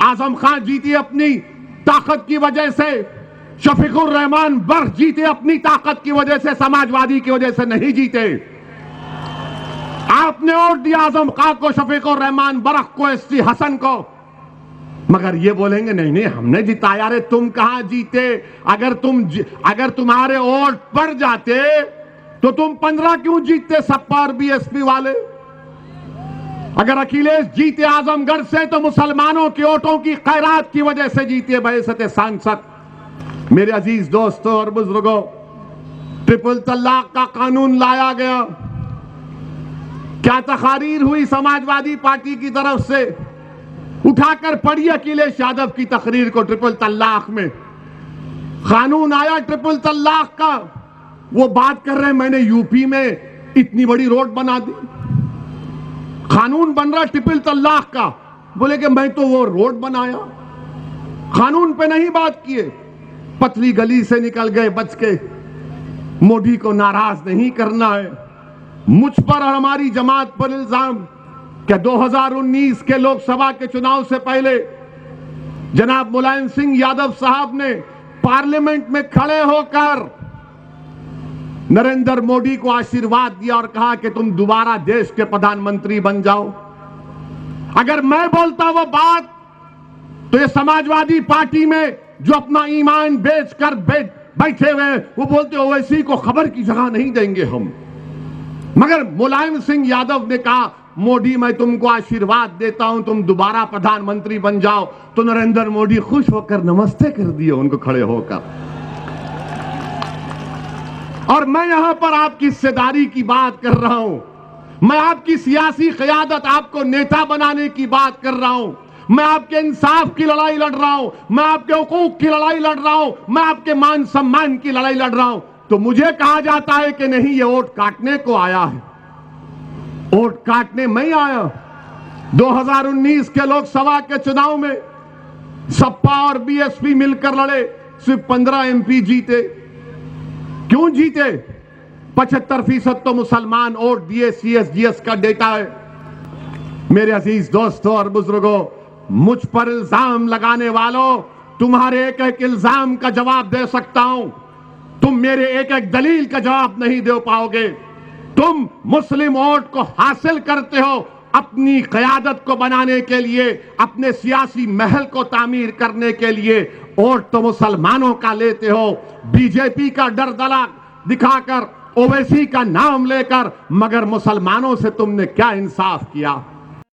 आजम खान जीती अपनी ताकत की वजह से, शफीकुर रहमान बर्क जीते अपनी ताकत की वजह से, समाजवादी की वजह से नहीं जीते। आपने वोट दिया आजम खान को, शफीकुर रहमान बर्क को, एसटी हसन को, मगर ये बोलेंगे नहीं नहीं हमने जिताया। रे तुम कहां जीते? अगर तुम्हारे वोट पड़ जाते तो तुम 15 क्यों जीतते सपा और बीएसपी वाले? अगर अखिलेश जीते आजमगढ़ से तो मुसलमानों के वोटों की खैरात की वजह से जीते बहसते सांसद। मेरे अजीज दोस्तों और बुजुर्गों, ट्रिपल तलाक का कानून लाया गया, क्या तकारीर हुई समाजवादी पार्टी की तरफ से? उठाकर पढ़िए अखिलेश यादव की तकरीर को। ट्रिपल तलाक में कानून आया, ट्रिपल तलाक का, वो बात कर रहे हैं मैंने यूपी में इतनी बड़ी रोड बना दी। कानून बन रहा ट्रिपल तलाक का, बोले कि मैं तो वो रोड बनाया, कानून पे नहीं बात किए, पतली गली से निकल गए बच के। मोदी को नाराज नहीं करना है। मुझ पर और हमारी जमात पर इल्जाम क्या 2019 के लोकसभा के चुनाव से पहले जनाब मुलायम सिंह यादव साहब ने पार्लियामेंट में खड़े होकर नरेंद्र मोदी को आशीर्वाद दिया और कहा कि तुम दोबारा देश के प्रधानमंत्री बन जाओ। अगर मैं बोलता वो बात तो ये समाजवादी पार्टी में जो अपना ईमान बेचकर बैठे हुए वो बोलते ओवैसी को खबर की जगह नहीं देंगे हम। मगर मुलायम सिंह यादव ने कहा मोदी मैं तुमको आशीर्वाद देता हूं, तुम दोबारा प्रधानमंत्री बन जाओ, तो नरेंद्र मोदी खुश होकर नमस्ते कर दिए उनको खड़े होकर। और मैं यहां पर आपकी हिस्सेदारी की बात कर रहा हूं, मैं आपकी सियासी क़यादत, आपको नेता बनाने की बात कर रहा हूं, मैं आपके इंसाफ की लड़ाई लड़ रहा हूं, मैं आपके हुकूक की लड़ाई लड़ रहा हूं, मैं आपके मान सम्मान की लड़ाई लड़ रहा हूं। तो मुझे कहा जाता है कि नहीं ये वोट काटने को आया है। वोट काटने नहीं आया। 2019 के लोकसभा के चुनाव में सपा और बीएसपी मिलकर लड़े, सिर्फ 15 एमपी जीते। क्यों जीते? 75% तो मुसलमान वोट दिए, सीएसजीएस का डेटा है। मेरे अजीज दोस्तों और बुजुर्गों, मुझ पर इल्जाम लगाने वालों, तुम्हारे एक एक इल्जाम का जवाब दे सकता हूं, तुम मेरे एक एक दलील का जवाब नहीं दे पाओगे। तुम मुस्लिम वोट को हासिल करते हो अपनी क़यादत को बनाने के लिए, अपने सियासी महल को तामीर करने के लिए। वोट तो मुसलमानों का लेते हो, बीजेपी का डर दला दिखाकर, ओवैसी का नाम लेकर, मगर मुसलमानों से तुमने क्या इंसाफ किया?